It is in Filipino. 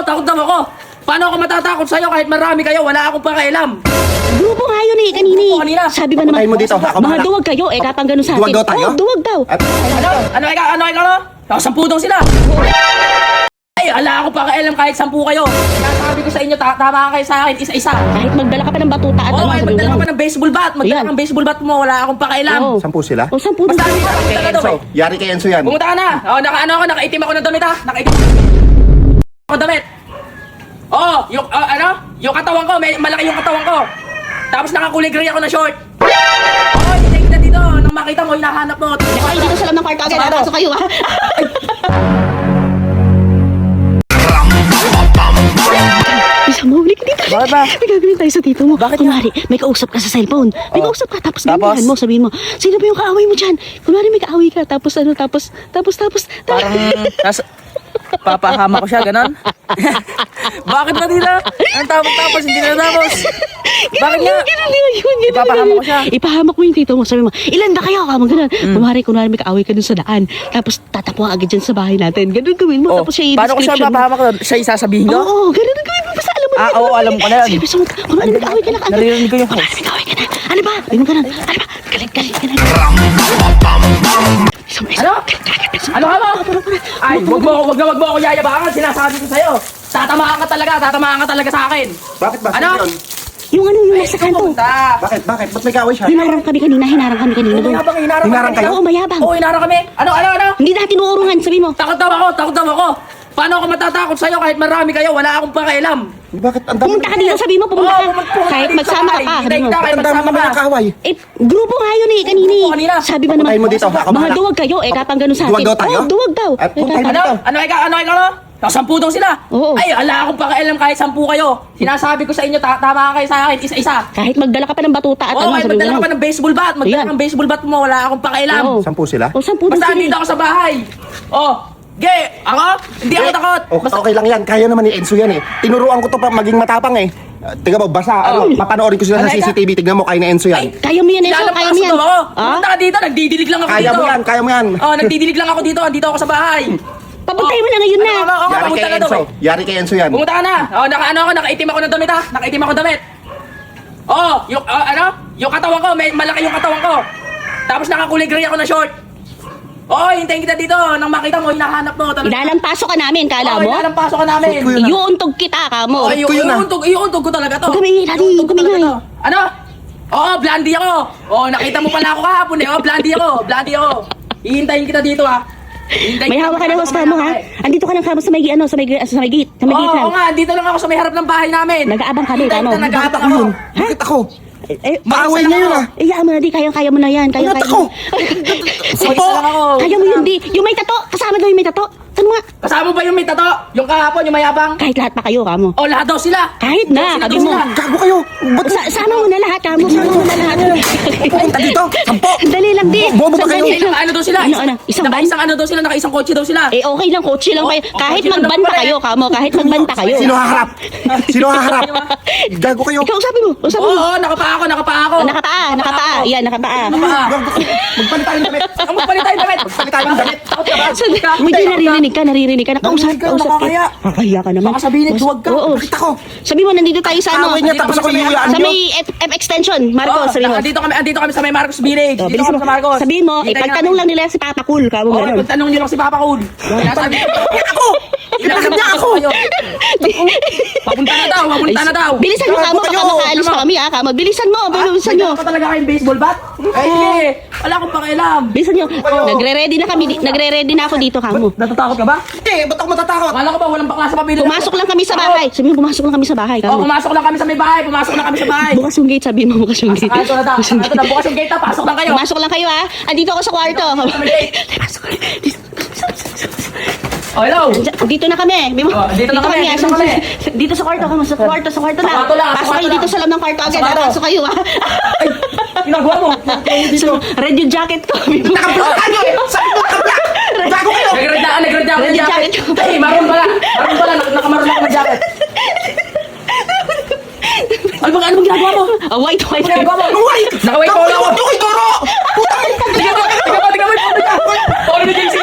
takot daw ako. Paano ako matatakot sa'yo kahit marami kayo? Wala akong pakialam. Grupo nga yun eh, kanina eh. Kanina. Sabi ba naman, Patayin mo dito, ako mga bahala. duwag kayo, kapang ganun sa akin. Duwag daw tayo? Oo, duwag daw. Ano ikaw? Sampu daw sila. Ay, wala akong pakialam kahit 10 kayo. Sinasabi ko sa inyo, tama kayo sa akin, isa-isa. Kahit magdala ka pa ng batuta at Oo, kahit sabi magdala mo ka pa ng baseball bat. Magdala Ayan. ka ng baseball bat mo, wala akong pakialam. Oo. 10 sila? O, 10 Basta daw. dito, pumunta ka daw Enzo, eh. yari kay Enzo yan. Pumunta ka na. Nakaitim ako ng damit ha. Nakaitim ako ng damit. Oo, yung katawan ko, malaki yung katawan ko. Tapos nakakulay gray ako na short. Oo, hindi kita dito. Nang makita mo, hinahanap mo. Ay, dito sa lam ng kwarto agad. Pasok. Pasok kayo ha. Isa mo, huli ka dito. Bakit ba? May gagawin tayo sa tito mo. Bakit Kunwari, may kausap ka sa cellphone. May kausap ka, tapos ganyan mo, sabihin mo, sino ba yung kaaway mo dyan? Kunwari may kaaway ka, tapos Parang papahama ko siya, ganon. Bakit ba dito? Ang tapos, hindi na tapos. Bakit nga? Ipapahamak ko siya. Ipahamak mo yung tito mo. Sabi mo, ilan ba kayo? Kamo ganun. Kunwari may kaaway ka dun sa daan. Tapos tatapuan agad dyan sa bahay natin. Ganun gawin mo. Tapos siya Paano ko siya i-description mo. papahamak? Siya isasabihin ko? Oo, ganun ang gawin mo. Basta alam mo na. Oo, alam ko na yan. Sabi mo, kunwari may kaaway ka na. Naririnig ko yung Kunwari may kaaway ka na. Ano ba? Ganun ka na. Ano ba? Galit ka na. Ano? Ano ka mo? Ay, wag mo ako yayabangan. Sinasabi ko sa'yo. Tatamaan ka talaga sa akin. Bakit ba? Ano? Sino yun? Yung yung Ay, nasa ikaw kanto. pumunta. Bakit? Ba't may kaaway siya? Hinarang kami kanina doon. Mayabang, Hinarang kayo? Oo, mayabang. Oo, hinarang kami. Ano? Hindi natin uurungan, sabi mo. Takot daw ako. Paano ako matatakot sa'yo kahit marami kayo? Wala akong pakialam. Bakit? Ang dami Pumunta ka dito, sabi mo, pumunta Oo, ka. Kahit dito magsama ka sa pa, bahay. sabi mo. Kahit ang dami magsama naman ka. ng kaaway. Eh, grupo nga yun eh, kanina eh. Oo, kanina. Sabi ba naman, Patayin mo dito, ako mga bahala. duwag kayo, kapang ganun sa akin. Duwag daw tayo? Oo, duwag daw. At puntay mo Ano? dito. Ano ikaw? 10 daw sila. Oo. Ay, wala akong pakialam kahit 10 kayo. Sinasabi ko sa inyo, tama kayo sa akin, isa-isa. Kahit magdala ka pa ng batuta at Oo, kahit sabi mo magdala ka ganun. pa ng baseball bat. Magdala Ayan. ka ng baseball bat mo, wala akong pakialam. Oo. 10 sila? O, 10 daw Basta sila andito eh. ako sa bahay. Oh, ako? Hindi ako takot. Basta, Okay lang yan. Kaya naman ni Enzo yan eh. Tinuruan ko to pa maging matapang eh. Tingnan mo, basa. Papanoorin ko sila sa Ano, CCTV. Tingnan mo, kaya ni Enzo yan. Kaya mo yan, Enzo, kaya mo yan. Lalampaso daw ako. Ha? Pumunta ka dito, nagdidilig lang ako Kaya dito. mo yan, kaya mo yan. Oh, nagdidilig lang ako dito. Andito ako sa bahay. Papuntahin mo na ngayon na. Oo, Yari pumunta kay ka daw Enzo. eh. Yari kay Enzo yan. Pumunta ka na. Oh, nakaitim ako ng damit ha. Nakaitim ako ng damit. Oh, yung katawan ko, malaki yung katawan ko. Tapos nakakulay gray ako na short. Oh, hintayin kita dito. Nang makita mo, hinahanap mo. Idalampaso ka namin, kala mo? Inalampaso ka namin. Suot ko yun. Iuuntog kita, kamo. Oh, ko yun, ah. iuuntog ko talaga to. Huwag kami ingay, Daddy. Iuuntog ko Huwag kami talaga ingay. to. Ano? Oo, blondie ako. Oh, nakita mo pala ako kahapon eh. Oh, blondie ako. Hihintayin kita dito ha. May hawak ka na hos kamo, ha? Andito ka ng kamo sa may gate. Sa may gate lang. Oo nga, dito lang ako sa may harap ng bahay namin. Nag-aabang kami, Hintayin tama. kita, nag-aabang Bakit ako. ako yun? Bakit ako? Maaway Maaway niya yun, ah. Iyaan mo na di, kaya mo na yan. Kaya Bakit mo. ako? Sige po. Kaya mo yun di. Yung may tato, kasama daw yung may tato. Ano nga? Kasama ba yung may tato? Yung kahapon, yung mayabang? Kahit lahat pa kayo, kamo. Oh, lahat daw sila. Kahit na, sabi mo. Gago kayo. Ba't Sama mo na lahat, kamo. Sama mo na lahat. pupunta dito? 10. Dali lang di. Bobo ba kayo? Sandali lang. Ano daw sila? Ano? Isang van? Naka-isang ano daw sila? Naka-isang kotse daw sila. Eh, okay lang, kotse lang Oh, kayo. oh, Kahit kotse lang magbanta pala eh. kayo, kamo. Kahit magbanta kayo. Sino haharap? Sino haharap? Gago kayo. Ikaw, sabi mo. Sabi mo. Oo, nakapaa ako. Nakapaa. Yan, nakapaa. Magpalit tayo ng damit. Ang magpalit tayo ng damit. Magpalit tayo ng damit. Takot ka ba? Hindi, naririnig ka. Nakausap ka. nakakaya. Nakakaya ka naman. Baka sabihin, nagduwag ka. Oo. Bakit ako? Sabi mo, nandito tayo sa ano. Away niya tapos ako iuyaan Sa niyo. may F extension, Marcos, sabi mo. Andito kami sa may Marcos Village. Oh, Dito bilisan kami mo. sa Marcos. Sabihin mo, Hintayin ipagtanong lang nila si Papa Cool, kamo Oo, ganun. pagtanong nyo lang si Papa Cool. Sinasabi ko. Ako! Bakit niya ako? Papunta na daw. Bilisan mo, kamo, baka makaalis pa kami, kamo. Bilisan mo, bilisan nyo. Ka talaga kayong baseball bat? Ay, sige. Wala akong pakialam. Bilisan nyo. Nagre-ready na kami, nagre-ready na ako dito, kamo. Natatakot ka ba? Hindi, ba't ako matatakot? Akala ko ba walang bakla sa pamilya? Pumasok lang kami sa bahay. Sabi mo, pumasok lang kami sa bahay, Oh, kamo. pumasok lang kami sa may bahay. Bukas yung gate, sabi mo, bukas yung gate. Ito na daw. Ito na, bukas yung gate. Pasok lang kayo. Pumasok lang kayo, ha? Andito ako sa kwarto. Pasok. Oh, hello. Dito na kami. Oh, dito na kami, dito na kami. Dito sa kwarto kamo, sa kwarto na. kwarto lang, sa Pasok kwarto kayo lang. dito sa loob ng kwarto agad. Sa kwarto. Pasok kayo, ha? Ginagawa mo. So, red yung jacket ko. Nakablock tayo eh! Sabi mo nakablock! Gago kayo! Nag-red Red jacket. jacket. Ay, maroon pala. Nakamaroon ako ng jacket. Ano bang ginagawa mo? White. Ano ginagawa mo? Uy! Naka-white polo ako. Uy, Toro! Puta! Tingnan mo. Polo ni JC.